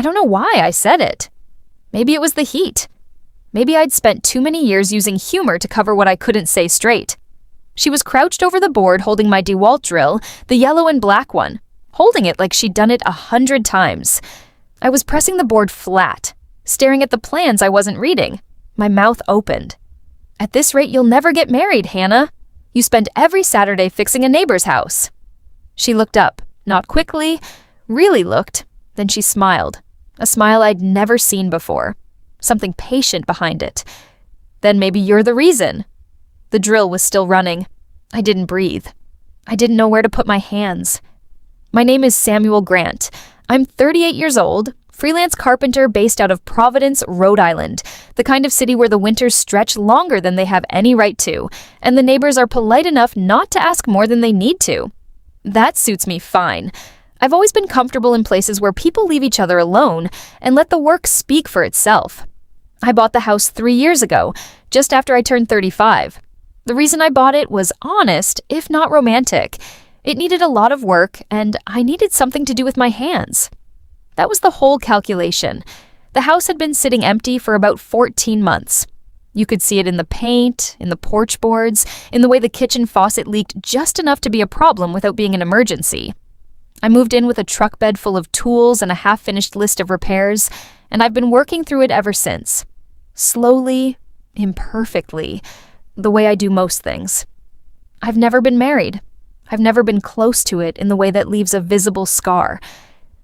don't know why I said it. Maybe it was the heat. Maybe I'd spent too many years using humor to cover what I couldn't say straight. She was crouched over the board holding my DeWalt drill, the yellow and black one, holding it like she'd done it 100 times. I was pressing the board flat, staring at the plans I wasn't reading. My mouth opened. At this rate, you'll never get married, Hannah. You spend every Saturday fixing a neighbor's house. She looked up, not quickly, really looked, then she smiled. A smile I'd never seen before. Something patient behind it. Then maybe you're the reason. The drill was still running. I didn't breathe. I didn't know where to put my hands. My name is Samuel Grant. I'm 38 years old, freelance carpenter based out of Providence, Rhode Island, the kind of city where the winters stretch longer than they have any right to, and the neighbors are polite enough not to ask more than they need to. That suits me fine. I've always been comfortable in places where people leave each other alone and let the work speak for itself. I bought the house 3 years ago, just after I turned 35. The reason I bought it was honest, if not romantic. It needed a lot of work, and I needed something to do with my hands. That was the whole calculation. The house had been sitting empty for about 14 months. You could see it in the paint, in the porch boards, in the way the kitchen faucet leaked just enough to be a problem without being an emergency. I moved in with a truck bed full of tools and a half-finished list of repairs, and I've been working through it ever since. Slowly, imperfectly, the way I do most things. I've never been married. I've never been close to it in the way that leaves a visible scar.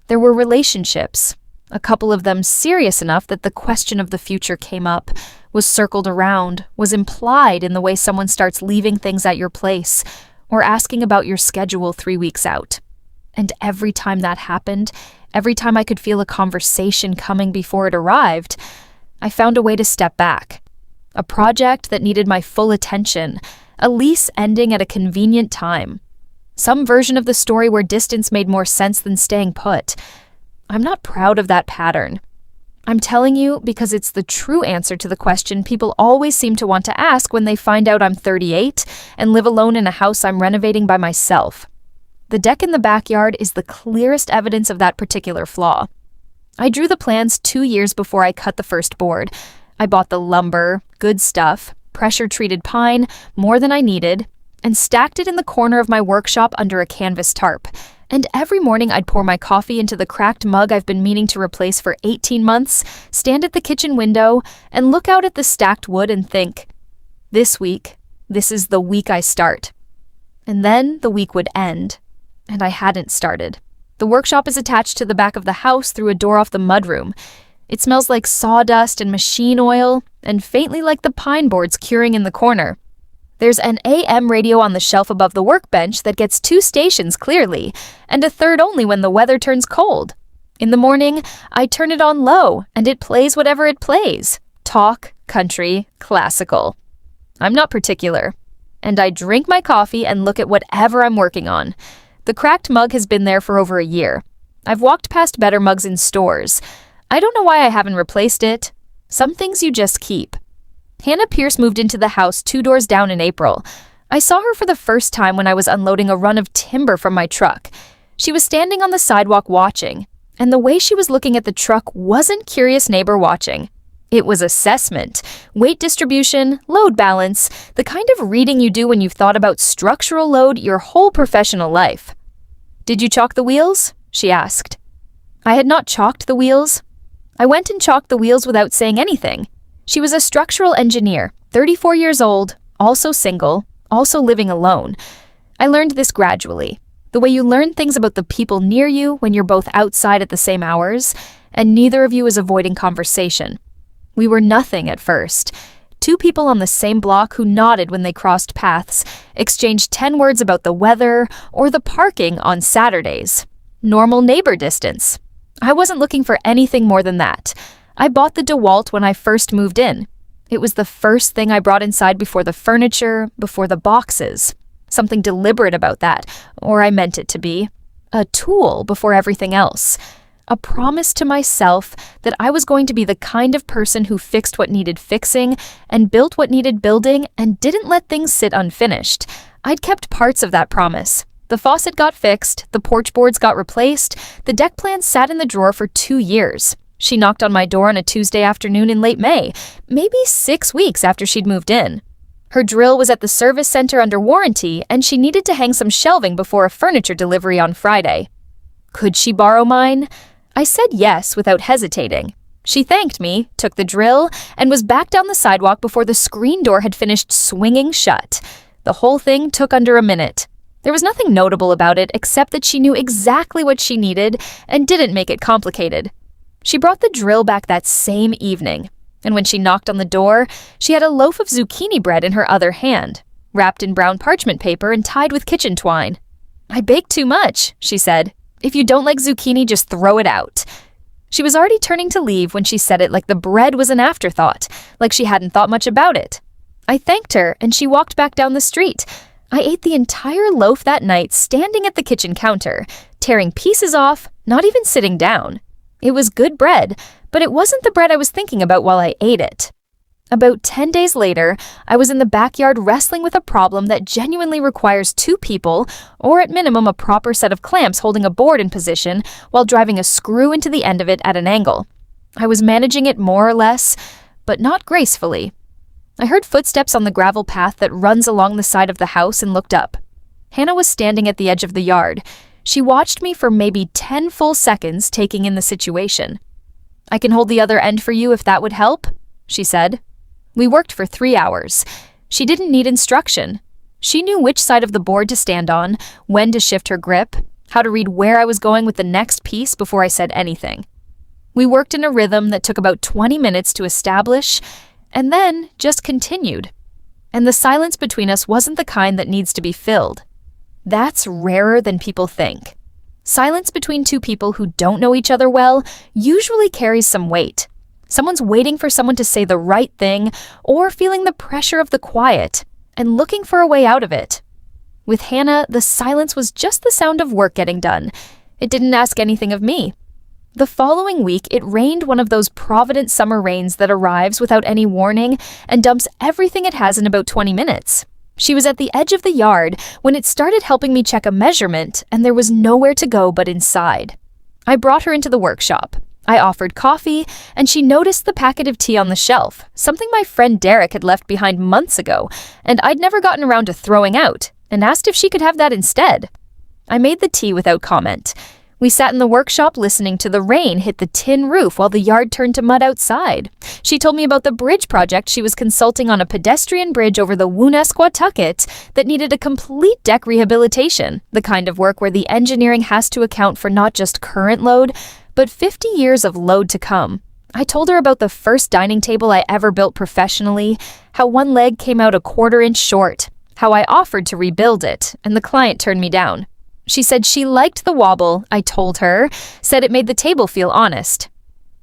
There were relationships, a couple of them serious enough that the question of the future came up, was circled around, was implied in the way someone starts leaving things at your place, or asking about your schedule 3 weeks out. And every time that happened, every time I could feel a conversation coming before it arrived, I found a way to step back. A project that needed my full attention, a lease ending at a convenient time. Some version of the story where distance made more sense than staying put. I'm not proud of that pattern. I'm telling you because it's the true answer to the question people always seem to want to ask when they find out I'm 38 and live alone in a house I'm renovating by myself. The deck in the backyard is the clearest evidence of that particular flaw. I drew the plans 2 years before I cut the first board. I bought the lumber, good stuff, pressure-treated pine, more than I needed, and stacked it in the corner of my workshop under a canvas tarp. And every morning I'd pour my coffee into the cracked mug I've been meaning to replace for 18 months, stand at the kitchen window, and look out at the stacked wood and think, this week, this is the week I start. And then the week would end, and I hadn't started. The workshop is attached to the back of the house through a door off the mudroom. It smells like sawdust and machine oil, and faintly like the pine boards curing in the corner. There's an AM radio on the shelf above the workbench that gets 2 stations clearly, and a third only when the weather turns cold. In the morning, I turn it on low, and it plays whatever it plays. Talk, country, classical. I'm not particular. And I drink my coffee and look at whatever I'm working on. The cracked mug has been there for over a year. I've walked past better mugs in stores. I don't know why I haven't replaced it. Some things you just keep. Hannah Pierce moved into the house 2 doors down in April. I saw her for the first time when I was unloading a run of timber from my truck. She was standing on the sidewalk watching, and the way she was looking at the truck wasn't curious neighbor watching. It was assessment, weight distribution, load balance, the kind of reading you do when you've thought about structural load your whole professional life. "Did you chalk the wheels?" she asked. I had not chalked the wheels. I went and chalked the wheels without saying anything. She was a structural engineer, 34 years old, also single, also living alone. I learned this gradually, the way you learn things about the people near you when you're both outside at the same hours, and neither of you is avoiding conversation. We were nothing at first. 2 people on the same block who nodded when they crossed paths, exchanged 10 words about the weather or the parking on Saturdays. Normal neighbor distance. I wasn't looking for anything more than that. I bought the DeWalt when I first moved in. It was the first thing I brought inside before the furniture, before the boxes. Something deliberate about that, or I meant it to be. A tool before everything else. A promise to myself that I was going to be the kind of person who fixed what needed fixing and built what needed building and didn't let things sit unfinished. I'd kept parts of that promise. The faucet got fixed, the porch boards got replaced, the deck plans sat in the drawer for 2 years. She knocked on my door on a Tuesday afternoon in late May, maybe 6 weeks after she'd moved in. Her drill was at the service center under warranty, and she needed to hang some shelving before a furniture delivery on Friday. Could she borrow mine? I said yes without hesitating. She thanked me, took the drill, and was back down the sidewalk before the screen door had finished swinging shut. The whole thing took under a minute. There was nothing notable about it except that she knew exactly what she needed and didn't make it complicated. She brought the drill back that same evening, and when she knocked on the door, she had a loaf of zucchini bread in her other hand, wrapped in brown parchment paper and tied with kitchen twine. "I baked too much," she said. "If you don't like zucchini, just throw it out." She was already turning to leave when she said it like the bread was an afterthought, like she hadn't thought much about it. I thanked her, and she walked back down the street. I ate the entire loaf that night standing at the kitchen counter, tearing pieces off, not even sitting down. It was good bread, but it wasn't the bread I was thinking about while I ate it. About 10 days later, I was in the backyard wrestling with a problem that genuinely requires 2 people, or at minimum a proper set of clamps holding a board in position while driving a screw into the end of it at an angle. I was managing it more or less, but not gracefully. I heard footsteps on the gravel path that runs along the side of the house and looked up. Hannah was standing at the edge of the yard. She watched me for maybe 10 full seconds, taking in the situation. "I can hold the other end for you if that would help," she said. We worked for 3 hours. She didn't need instruction. She knew which side of the board to stand on, when to shift her grip, how to read where I was going with the next piece before I said anything. We worked in a rhythm that took about 20 minutes to establish, and then just continued. And the silence between us wasn't the kind that needs to be filled. That's rarer than people think. Silence between 2 people who don't know each other well usually carries some weight. Someone's waiting for someone to say the right thing, or feeling the pressure of the quiet, and looking for a way out of it. With Hannah, the silence was just the sound of work getting done. It didn't ask anything of me. The following week, it rained one of those provident summer rains that arrives without any warning and dumps everything it has in about 20 minutes. She was at the edge of the yard when it started helping me check a measurement, and there was nowhere to go but inside. I brought her into the workshop. I offered coffee, and she noticed the packet of tea on the shelf, something my friend Derek had left behind months ago, and I'd never gotten around to throwing out, and asked if she could have that instead. I made the tea without comment. We sat in the workshop listening to the rain hit the tin roof while the yard turned to mud outside. She told me about the bridge project she was consulting on, a pedestrian bridge over the Woonasquatucket that needed a complete deck rehabilitation, the kind of work where the engineering has to account for not just current load, but 50 years of load to come. I told her about the first dining table I ever built professionally, how one leg came out a 1/4 inch short, how I offered to rebuild it, and the client turned me down. She said she liked the wobble, I told her, said it made the table feel honest.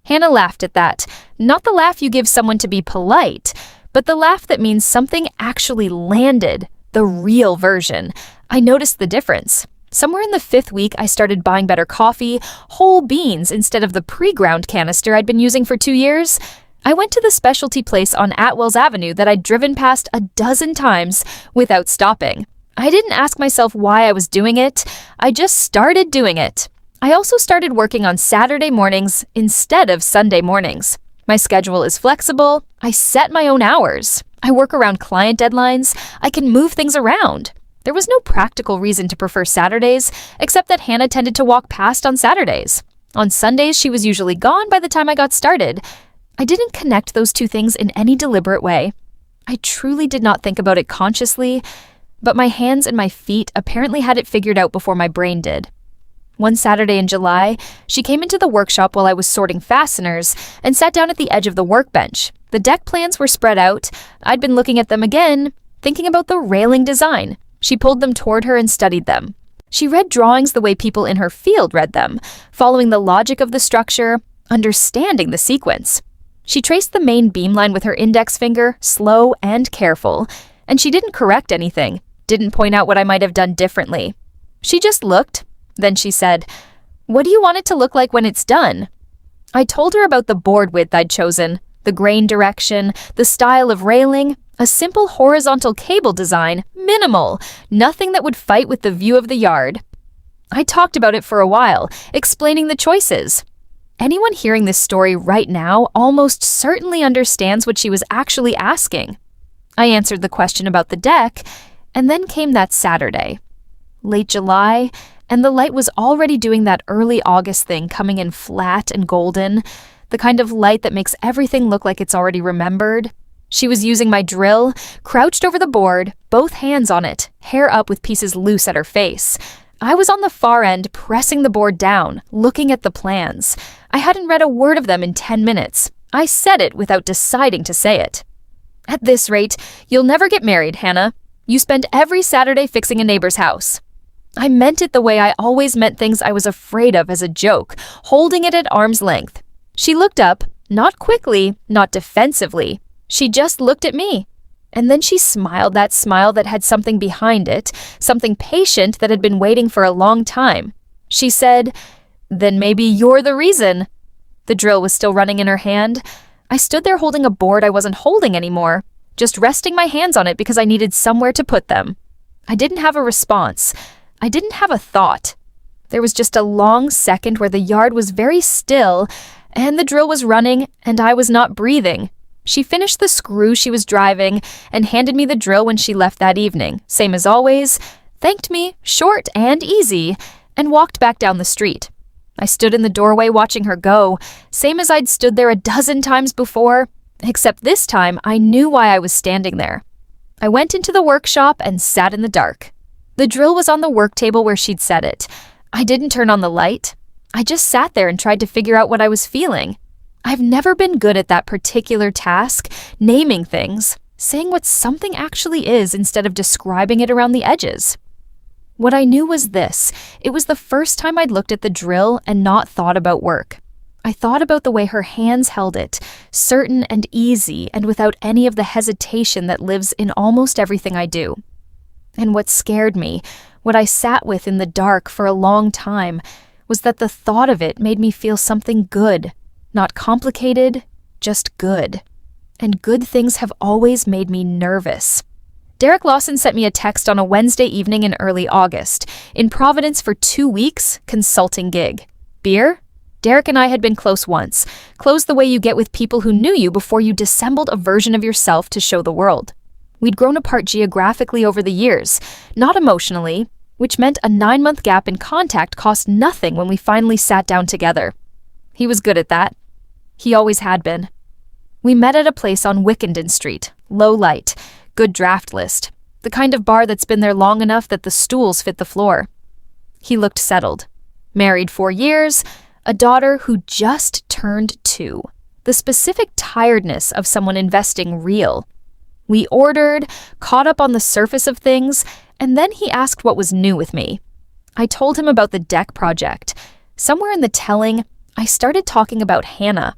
Hannah laughed at that, not the laugh you give someone to be polite, but the laugh that means something actually landed, the real version. I noticed the difference. Somewhere in the 5th week, I started buying better coffee, whole beans instead of the pre-ground canister I'd been using for 2 years. I went to the specialty place on Atwells Avenue that I'd driven past a dozen times without stopping. I didn't ask myself why I was doing it. I just started doing it. I also started working on Saturday mornings instead of Sunday mornings. My schedule is flexible. I set my own hours. I work around client deadlines. I can move things around. There was no practical reason to prefer Saturdays, except that Hannah tended to walk past on Saturdays. On Sundays, she was usually gone by the time I got started. I didn't connect those 2 things in any deliberate way. I truly did not think about it consciously, but my hands and my feet apparently had it figured out before my brain did. One Saturday in July, she came into the workshop while I was sorting fasteners and sat down at the edge of the workbench. The deck plans were spread out. I'd been looking at them again, thinking about the railing design. She pulled them toward her and studied them. She read drawings the way people in her field read them, following the logic of the structure, understanding the sequence. She traced the main beamline with her index finger, slow and careful, and she didn't correct anything, didn't point out what I might have done differently. She just looked. Then she said, "What do you want it to look like when it's done?" I told her about the board width I'd chosen, the grain direction, the style of railing, A simple horizontal cable design, minimal, nothing that would fight with the view of the yard. I talked about it for a while, explaining the choices. Anyone hearing this story right now almost certainly understands what she was actually asking. I answered the question about the deck, and then came that Saturday. Late July, and the light was already doing that early August thing, coming in flat and golden, the kind of light that makes everything look like it's already remembered. She was using my drill, crouched over the board, both hands on it, hair up with pieces loose at her face. I was on the far end, pressing the board down, looking at the plans. I hadn't read a word of them in 10 minutes. I said it without deciding to say it. At this rate, you'll never get married, Hannah. You spend every Saturday fixing a neighbor's house. I meant it the way I always meant things I was afraid of as a joke, holding it at arm's length. She looked up, not quickly, not defensively. She just looked at me. And then she smiled that smile that had something behind it, something patient that had been waiting for a long time. She said, "Then maybe you're the reason." The drill was still running in her hand. I stood there holding a board I wasn't holding anymore, just resting my hands on it because I needed somewhere to put them. I didn't have a response. I didn't have a thought. There was just a long second where the yard was very still, and the drill was running, and I was not breathing. She finished the screw she was driving and handed me the drill when she left that evening, same as always, thanked me, short and easy, and walked back down the street. I stood in the doorway watching her go, same as I'd stood there a dozen times before, except this time I knew why I was standing there. I went into the workshop and sat in the dark. The drill was on the work table where she'd set it. I didn't turn on the light. I just sat there and tried to figure out what I was feeling. I've never been good at that particular task, naming things, saying what something actually is instead of describing it around the edges. What I knew was this: it was the first time I'd looked at the drill and not thought about work. I thought about the way her hands held it, certain and easy and without any of the hesitation that lives in almost everything I do. And what scared me, what I sat with in the dark for a long time, was that the thought of it made me feel something good. Not complicated, just good. And good things have always made me nervous. Derek Lawson sent me a text on a Wednesday evening in early August, in Providence for 2 weeks, consulting gig. Beer? Derek and I had been close once, close the way you get with people who knew you before you dissembled a version of yourself to show the world. We'd grown apart geographically over the years, not emotionally, which meant a 9-month gap in contact cost nothing when we finally sat down together. He was good at that. He always had been. We met at a place on Wickenden Street, low light, good draft list, the kind of bar that's been there long enough that the stools fit the floor. He looked settled. Married 4 years, a daughter who just turned 2. The specific tiredness of someone investing real. We ordered, caught up on the surface of things, and then he asked what was new with me. I told him about the deck project. Somewhere in the telling, I started talking about Hannah.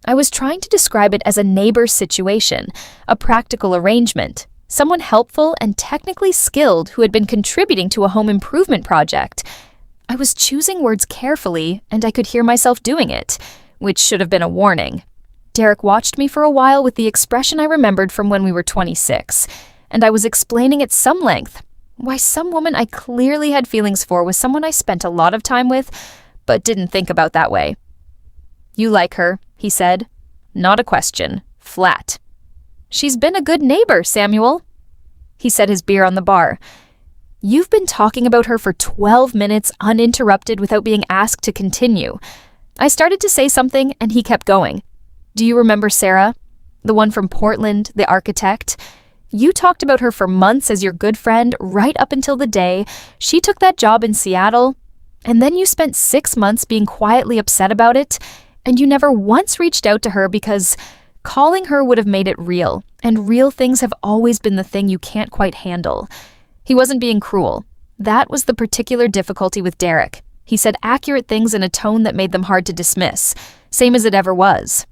I was trying to describe it as a neighbor situation, a practical arrangement, someone helpful and technically skilled who had been contributing to a home improvement project. I was choosing words carefully, and I could hear myself doing it, which should have been a warning. Derek watched me for a while with the expression I remembered from when we were 26, and I was explaining at some length why some woman I clearly had feelings for was someone I spent a lot of time with, but didn't think about that way. "You like her," he said. "Not a question. Flat." "She's been a good neighbor, Samuel." He set his beer on the bar. "You've been talking about her for 12 minutes uninterrupted without being asked to continue." I started to say something, and he kept going. "Do you remember Sarah? The one from Portland, the architect? You talked about her for months as your good friend right up until the day she took that job in Seattle, and then you spent 6 months being quietly upset about it, and you never once reached out to her because calling her would have made it real, and real things have always been the thing you can't quite handle." He wasn't being cruel. That was the particular difficulty with Derek. He said accurate things in a tone that made them hard to dismiss, same as it ever was.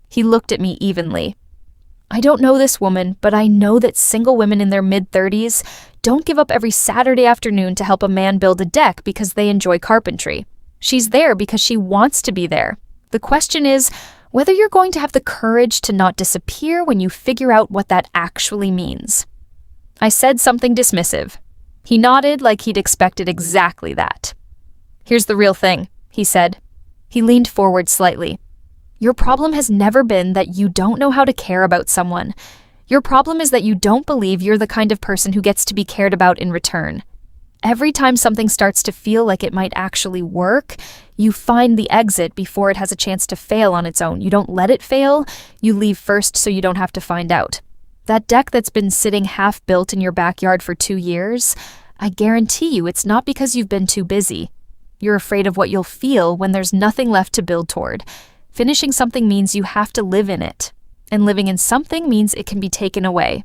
He looked at me evenly. "I don't know this woman, but I know that single women in their mid-30s don't give up every Saturday afternoon to help a man build a deck because they enjoy carpentry. She's there because she wants to be there. The question is, whether you're going to have the courage to not disappear when you figure out what that actually means. I said something dismissive. He nodded like he'd expected exactly that. "Here's the real thing," he said. He leaned forward slightly. "Your problem has never been that you don't know how to care about someone. Your problem is that you don't believe you're the kind of person who gets to be cared about in return. Every time something starts to feel like it might actually work, you find the exit before it has a chance to fail on its own. You don't let it fail, you leave first so you don't have to find out. That deck that's been sitting half-built in your backyard for 2 years, I guarantee you it's not because you've been too busy. You're afraid of what you'll feel when there's nothing left to build toward. Finishing something means you have to live in it, and living in something means it can be taken away."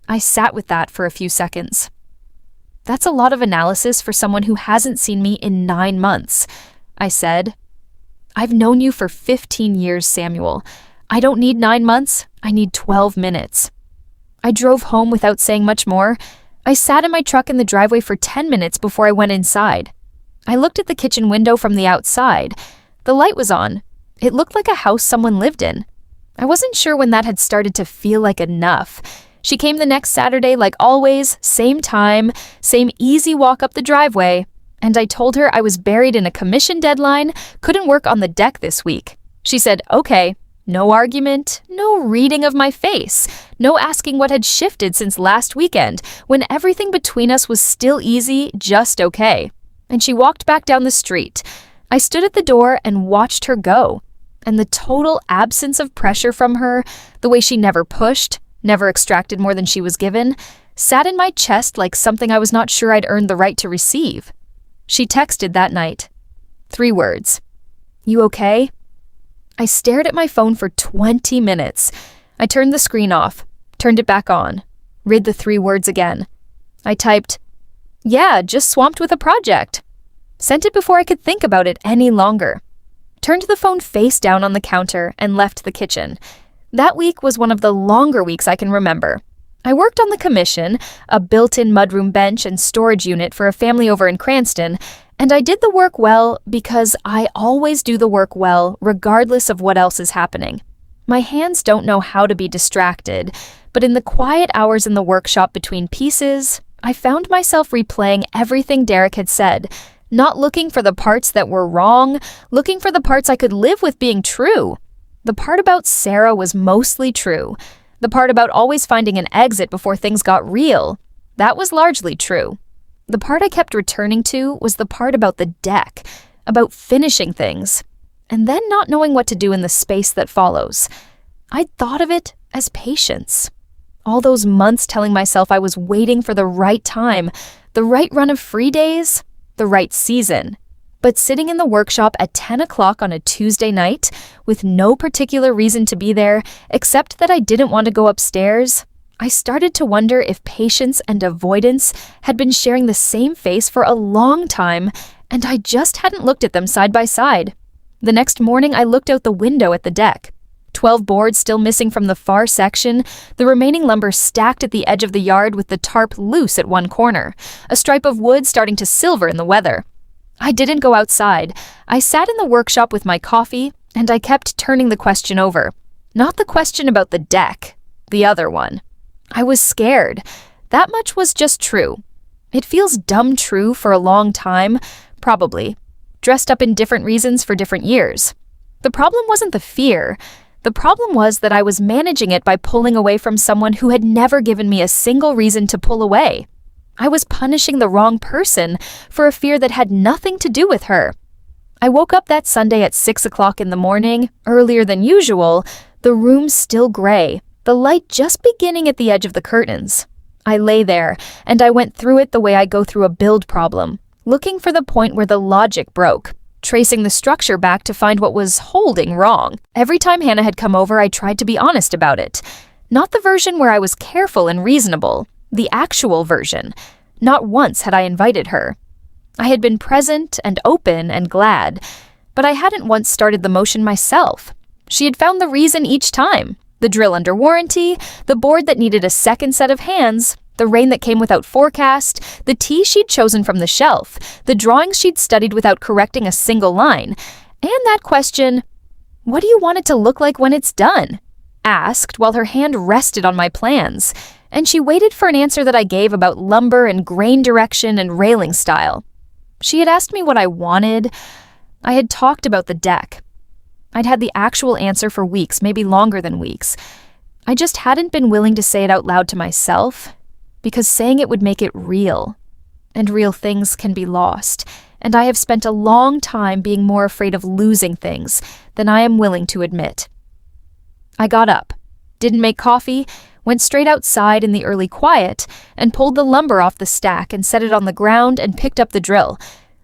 I sat with that for a few seconds. "That's a lot of analysis for someone who hasn't seen me in 9 months, I said. "I've known you for 15 years, Samuel. I don't need 9 months, I need 12 minutes. I drove home without saying much more. I sat in my truck in the driveway for 10 minutes before I went inside. I looked at the kitchen window from the outside. The light was on. It looked like a house someone lived in. I wasn't sure when that had started to feel like enough. She came the next Saturday like always, same time, same easy walk up the driveway, and I told her I was buried in a commission deadline, couldn't work on the deck this week. She said, okay, no argument, no reading of my face, no asking what had shifted since last weekend, when everything between us was still easy, just okay. And she walked back down the street. I stood at the door and watched her go. And the total absence of pressure from her, the way she never pushed, never extracted more than she was given, sat in my chest like something I was not sure I'd earned the right to receive. She texted that night. 3 words. "You okay?" I stared at my phone for 20 minutes. I turned the screen off, turned it back on, read the 3 words again. I typed, "Yeah, just swamped with a project." Sent it before I could think about it any longer. Turned the phone face down on the counter and left the kitchen. That week was one of the longer weeks I can remember. I worked on the commission, a built-in mudroom bench and storage unit for a family over in Cranston, and I did the work well because I always do the work well regardless of what else is happening. My hands don't know how to be distracted, but in the quiet hours in the workshop between pieces, I found myself replaying everything Derek had said, not looking for the parts that were wrong, looking for the parts I could live with being true. The part about Sarah was mostly true. The part about always finding an exit before things got real, that was largely true. The part I kept returning to was the part about the deck, about finishing things, and then not knowing what to do in the space that follows. I'd thought of it as patience. All those months telling myself I was waiting for the right time, the right run of free days, the right season. But sitting in the workshop at 10 o'clock on a Tuesday night, with no particular reason to be there, except that I didn't want to go upstairs, I started to wonder if patience and avoidance had been sharing the same face for a long time, and I just hadn't looked at them side by side. The next morning, I looked out the window at the deck. 12 boards still missing from the far section, the remaining lumber stacked at the edge of the yard with the tarp loose at one corner, a stripe of wood starting to silver in the weather. I didn't go outside. I sat in the workshop with my coffee, and I kept turning the question over. Not the question about the deck, the other one. I was scared. That much was just true. It feels dumb true for a long time, probably, dressed up in different reasons for different years. The problem wasn't the fear. The problem was that I was managing it by pulling away from someone who had never given me a single reason to pull away. I was punishing the wrong person for a fear that had nothing to do with her. I woke up that Sunday at 6 o'clock in the morning, earlier than usual, the room still gray, the light just beginning at the edge of the curtains. I lay there, and I went through it the way I go through a build problem, looking for the point where the logic broke, tracing the structure back to find what was holding wrong. Every time Hannah had come over, I tried to be honest about it. Not the version where I was careful and reasonable, the actual version. Not once had I invited her. I had been present and open and glad, but I hadn't once started the motion myself. She had found the reason each time. The drill under warranty, the board that needed a second set of hands, the rain that came without forecast, the tea she'd chosen from the shelf, the drawings she'd studied without correcting a single line, and that question, "What do you want it to look like when it's done?" asked while her hand rested on my plans, and she waited for an answer that I gave about lumber and grain direction and railing style. She had asked me what I wanted. I had talked about the deck. I'd had the actual answer for weeks, maybe longer than weeks. I just hadn't been willing to say it out loud to myself, because saying it would make it real. And real things can be lost, and I have spent a long time being more afraid of losing things than I am willing to admit. I got up, didn't make coffee, went straight outside in the early quiet, and pulled the lumber off the stack and set it on the ground and picked up the drill.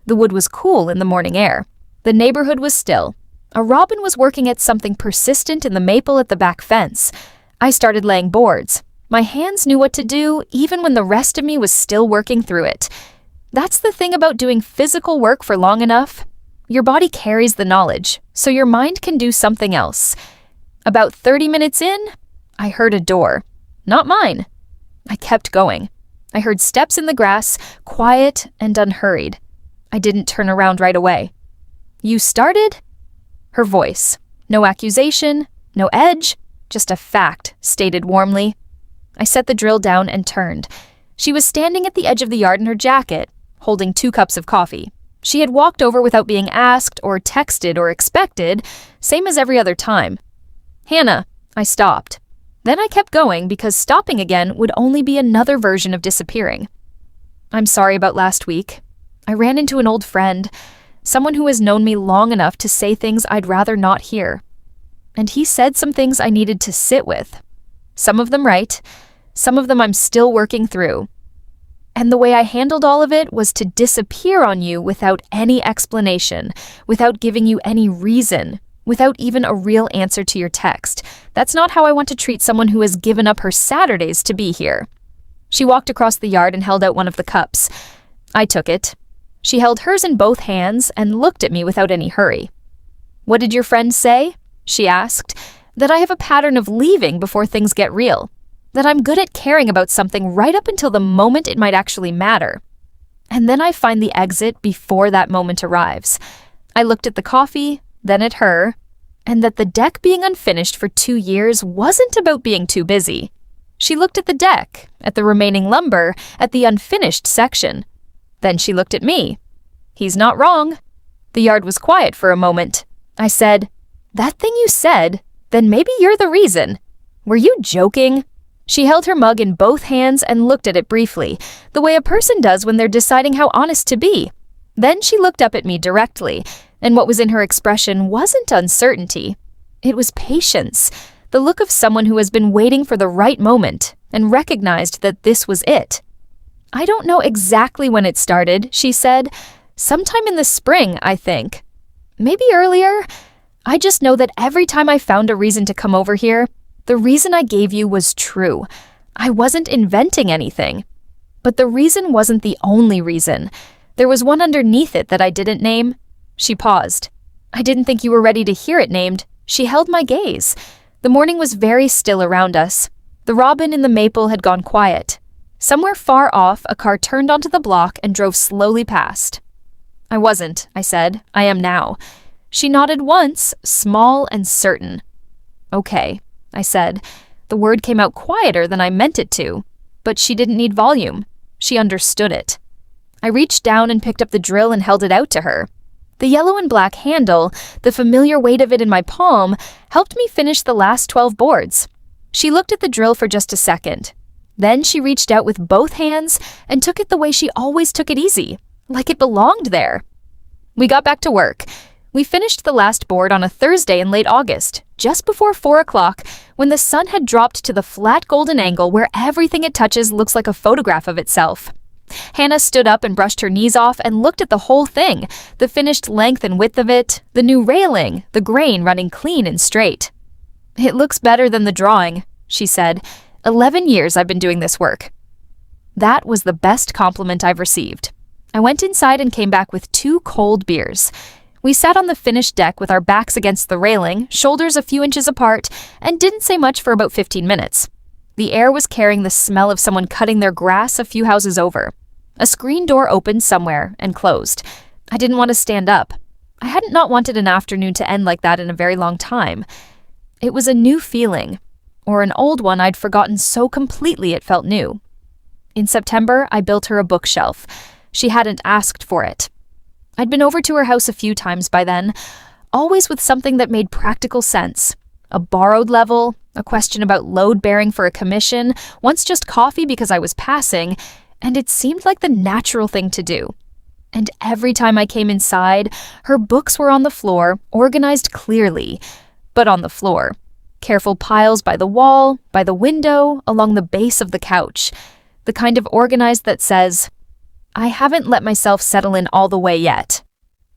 The wood was cool in the morning air. The neighborhood was still. A robin was working at something persistent in the maple at the back fence. I started laying boards. My hands knew what to do, even when the rest of me was still working through it. That's the thing about doing physical work for long enough. Your body carries the knowledge, so your mind can do something else. About 30 minutes in, I heard a door. Not mine. I kept going. I heard steps in the grass, quiet and unhurried. I didn't turn around right away. "You started?" Her voice. No accusation, no edge, just a fact, stated warmly. I set the drill down and turned. She was standing at the edge of the yard in her jacket, holding 2 cups of coffee. She had walked over without being asked or texted or expected, same as every other time. "Hannah," I stopped. Then I kept going because stopping again would only be another version of disappearing. "I'm sorry about last week. I ran into an old friend, someone who has known me long enough to say things I'd rather not hear. And he said some things I needed to sit with. Some of them right, some of them I'm still working through. And the way I handled all of it was to disappear on you without any explanation, without giving you any reason, without even a real answer to your text. That's not how I want to treat someone who has given up her Saturdays to be here." She walked across the yard and held out one of the cups. I took it. She held hers in both hands and looked at me without any hurry. "What did your friend say?" she asked. "That I have a pattern of leaving before things get real. That I'm good at caring about something right up until the moment it might actually matter. And then I find the exit before that moment arrives." I looked at the coffee, then at her, and that the deck being unfinished for 2 years wasn't about being too busy. She looked at the deck, at the remaining lumber, at the unfinished section. Then she looked at me. "He's not wrong." The yard was quiet for a moment. I said, "That thing you said, then maybe you're the reason. Were you joking?" She held her mug in both hands and looked at it briefly, the way a person does when they're deciding how honest to be. Then she looked up at me directly, and what was in her expression wasn't uncertainty. It was patience, the look of someone who has been waiting for the right moment and recognized that this was it. "I don't know exactly when it started," she said. "Sometime in the spring, I think. Maybe earlier. I just know that every time I found a reason to come over here, the reason I gave you was true. I wasn't inventing anything. But the reason wasn't the only reason. There was one underneath it that I didn't name." She paused. "I didn't think you were ready to hear it named." She held my gaze. The morning was very still around us. The robin in the maple had gone quiet. Somewhere far off, a car turned onto the block and drove slowly past. "I wasn't," I said. "I am now." She nodded once, small and certain. "Okay," I said. The word came out quieter than I meant it to, but she didn't need volume. She understood it. I reached down and picked up the drill and held it out to her. The yellow and black handle, the familiar weight of it in my palm, helped me finish the last 12 boards. She looked at the drill for just a second. Then she reached out with both hands and took it the way she always took it easy, like it belonged there. We got back to work. We finished the last board on a Thursday in late August, just before 4 o'clock, when the sun had dropped to the flat golden angle where everything it touches looks like a photograph of itself. Hannah stood up and brushed her knees off and looked at the whole thing, the finished length and width of it, the new railing, the grain running clean and straight. "It looks better than the drawing," she said. 11 years I've been doing this work." That was the best compliment I've received. I went inside and came back with 2 cold beers. We sat on the finished deck with our backs against the railing, shoulders a few inches apart, and didn't say much for about 15 minutes. The air was carrying the smell of someone cutting their grass a few houses over. A screen door opened somewhere and closed. I didn't want to stand up. I hadn't not wanted an afternoon to end like that in a very long time. It was a new feeling, or an old one I'd forgotten so completely it felt new. In September, I built her a bookshelf. She hadn't asked for it. I'd been over to her house a few times by then, always with something that made practical sense. A borrowed level, a question about load bearing for a commission, once just coffee because I was passing, and it seemed like the natural thing to do. And every time I came inside, her books were on the floor, organized clearly, but on the floor. Careful piles by the wall, by the window, along the base of the couch. The kind of organized that says, I haven't let myself settle in all the way yet.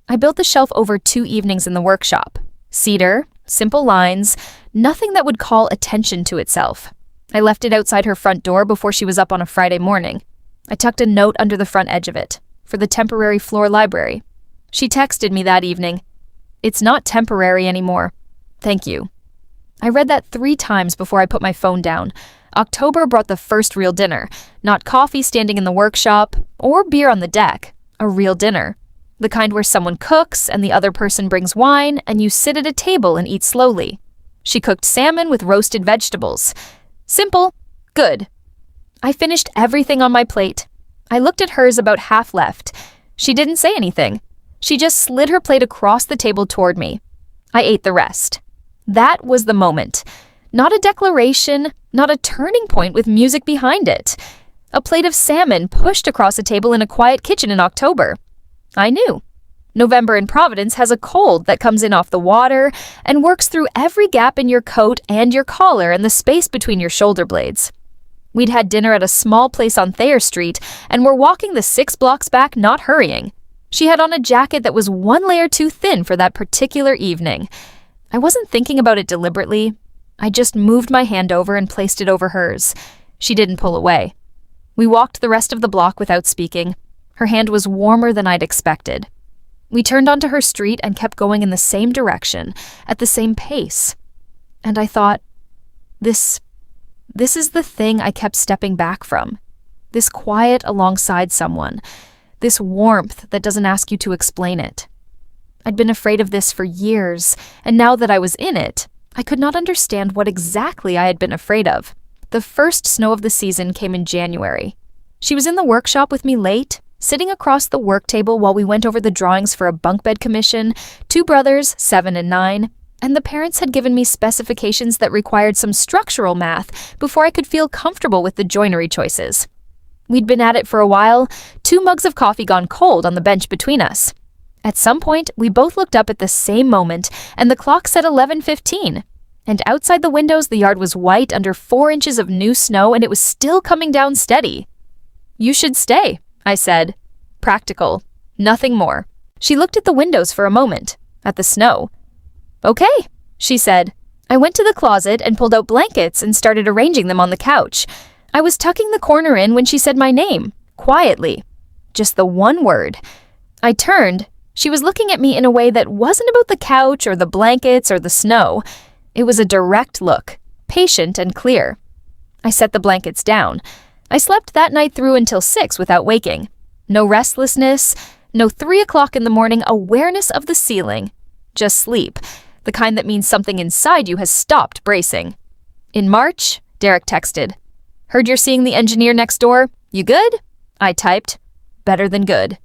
I built the shelf over 2 evenings in the workshop. Cedar, simple lines, nothing that would call attention to itself. I left it outside her front door before she was up on a Friday morning. I tucked a note under the front edge of it, for the temporary floor library. She texted me that evening. It's not temporary anymore. Thank you. I read that 3 times before I put my phone down. October brought the first real dinner, not coffee standing in the workshop or beer on the deck, a real dinner. The kind where someone cooks and the other person brings wine and you sit at a table and eat slowly. She cooked salmon with roasted vegetables. Simple, good. I finished everything on my plate. I looked at hers about half left. She didn't say anything. She just slid her plate across the table toward me. I ate the rest. That was the moment. Not a declaration, not a turning point with music behind it. A plate of salmon pushed across a table in a quiet kitchen in October. I knew. November in Providence has a cold that comes in off the water and works through every gap in your coat and your collar and the space between your shoulder blades. We'd had dinner at a small place on Thayer Street and were walking the 6 blocks back, not hurrying. She had on a jacket that was 1 layer too thin for that particular evening. I wasn't thinking about it deliberately. I just moved my hand over and placed it over hers. She didn't pull away. We walked the rest of the block without speaking. Her hand was warmer than I'd expected. We turned onto her street and kept going in the same direction, at the same pace. And I thought, this is the thing I kept stepping back from. This quiet alongside someone. This warmth that doesn't ask you to explain it. I'd been afraid of this for years, and now that I was in it, I could not understand what exactly I had been afraid of. The first snow of the season came in January. She was in the workshop with me late, sitting across the work table while we went over the drawings for a bunk bed commission, 2 brothers, 7 and 9, and the parents had given me specifications that required some structural math before I could feel comfortable with the joinery choices. We'd been at it for a while, 2 mugs of coffee gone cold on the bench between us. At some point, we both looked up at the same moment, and the clock said 11:15. And outside the windows, the yard was white under 4 inches of new snow, and it was still coming down steady. You should stay, I said. Practical. Nothing more. She looked at the windows for a moment, at the snow. Okay, she said. I went to the closet and pulled out blankets and started arranging them on the couch. I was tucking the corner in when she said my name, quietly. Just the one word. I turned. She was looking at me in a way that wasn't about the couch or the blankets or the snow. It was a direct look, patient and clear. I set the blankets down. I slept that night through until 6 without waking. No restlessness, no 3 o'clock in the morning awareness of the ceiling. Just sleep, the kind that means something inside you has stopped bracing. In March, Derek texted. Heard you're seeing the engineer next door. You good? I typed. Better than good.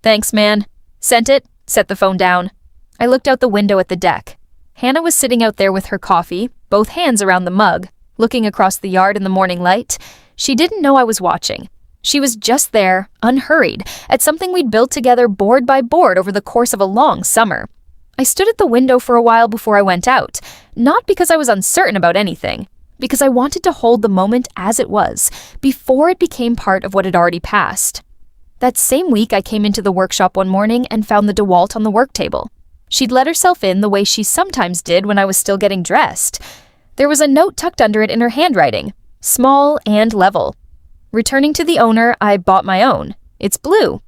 Thanks, man. Sent it, set the phone down. I looked out the window at the deck. Hannah was sitting out there with her coffee, both hands around the mug, looking across the yard in the morning light. She didn't know I was watching. She was just there, unhurried, at something we'd built together board by board over the course of a long summer. I stood at the window for a while before I went out, not because I was uncertain about anything, because I wanted to hold the moment as it was, before it became part of what had already passed. That same week, I came into the workshop one morning and found the DeWalt on the work table. She'd let herself in the way she sometimes did when I was still getting dressed. There was a note tucked under it in her handwriting, small and level. Returning to the owner, I bought my own. It's blue.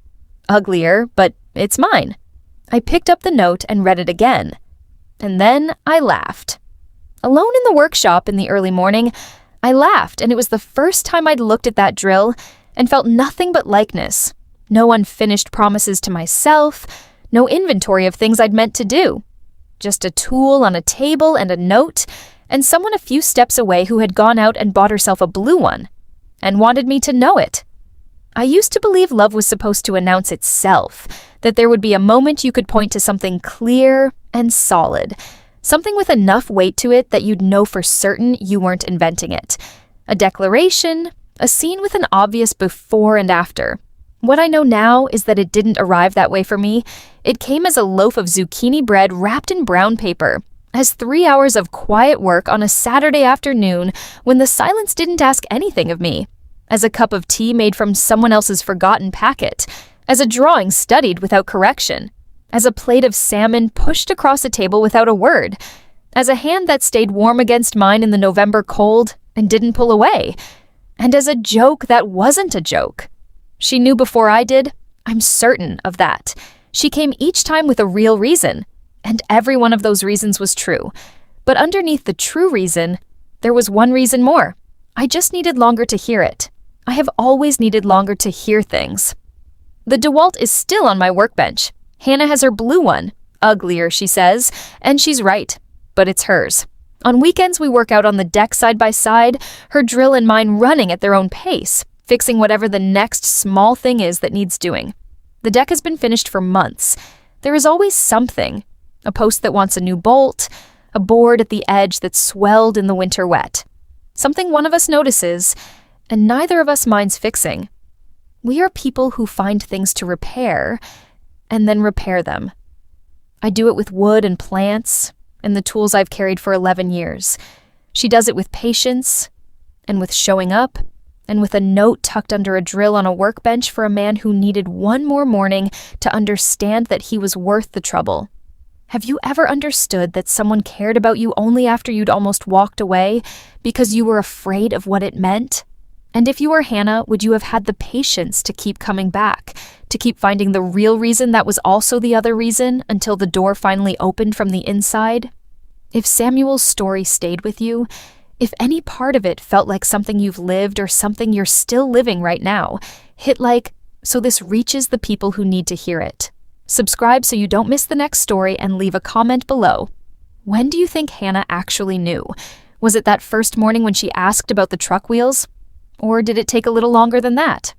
Uglier, but it's mine. I picked up the note and read it again. And then I laughed. Alone in the workshop in the early morning, I laughed, and it was the first time I'd looked at that drill and felt nothing but likeness. No unfinished promises to myself, No inventory of things I'd meant to do. Just a tool on a table and a note, and someone a few steps away who had gone out and bought herself a blue one, and wanted me to know it. I used to believe love was supposed to announce itself, that there would be a moment you could point to something clear and solid, something with enough weight to it that you'd know for certain you weren't inventing it. A declaration, a scene with an obvious before and after. What I know now is that it didn't arrive that way for me. It came as a loaf of zucchini bread wrapped in brown paper, as 3 hours of quiet work on a Saturday afternoon when the silence didn't ask anything of me, as a cup of tea made from someone else's forgotten packet, as a drawing studied without correction, as a plate of salmon pushed across a table without a word, as a hand that stayed warm against mine in the November cold and didn't pull away, and as a joke that wasn't a joke. She knew before I did. I'm certain of that. She came each time with a real reason, and every one of those reasons was true. But underneath the true reason, there was one reason more. I just needed longer to hear it. I have always needed longer to hear things. The DeWalt is still on my workbench. Hannah has her blue one. Uglier, she says, and she's right, but it's hers. On weekends, we work out on the deck side by side, her drill and mine running at their own pace, fixing whatever the next small thing is that needs doing. The deck has been finished for months. There is always something. A post that wants a new bolt, a board at the edge that's swelled in the winter wet. Something one of us notices, and neither of us minds fixing. We are people who find things to repair, and then repair them. I do it with wood and plants, and the tools I've carried for 11 years. She does it with patience, and with showing up, and with a note tucked under a drill on a workbench for a man who needed one more morning to understand that he was worth the trouble. Have you ever understood that someone cared about you only after you'd almost walked away because you were afraid of what it meant? And if you were Hannah, would you have had the patience to keep coming back, to keep finding the real reason that was also the other reason until the door finally opened from the inside? If Samuel's story stayed with you, if any part of it felt like something you've lived or something you're still living right now, hit like, so this reaches the people who need to hear it. Subscribe so you don't miss the next story and leave a comment below. When do you think Hannah actually knew? Was it that first morning when she asked about the truck wheels? Or did it take a little longer than that?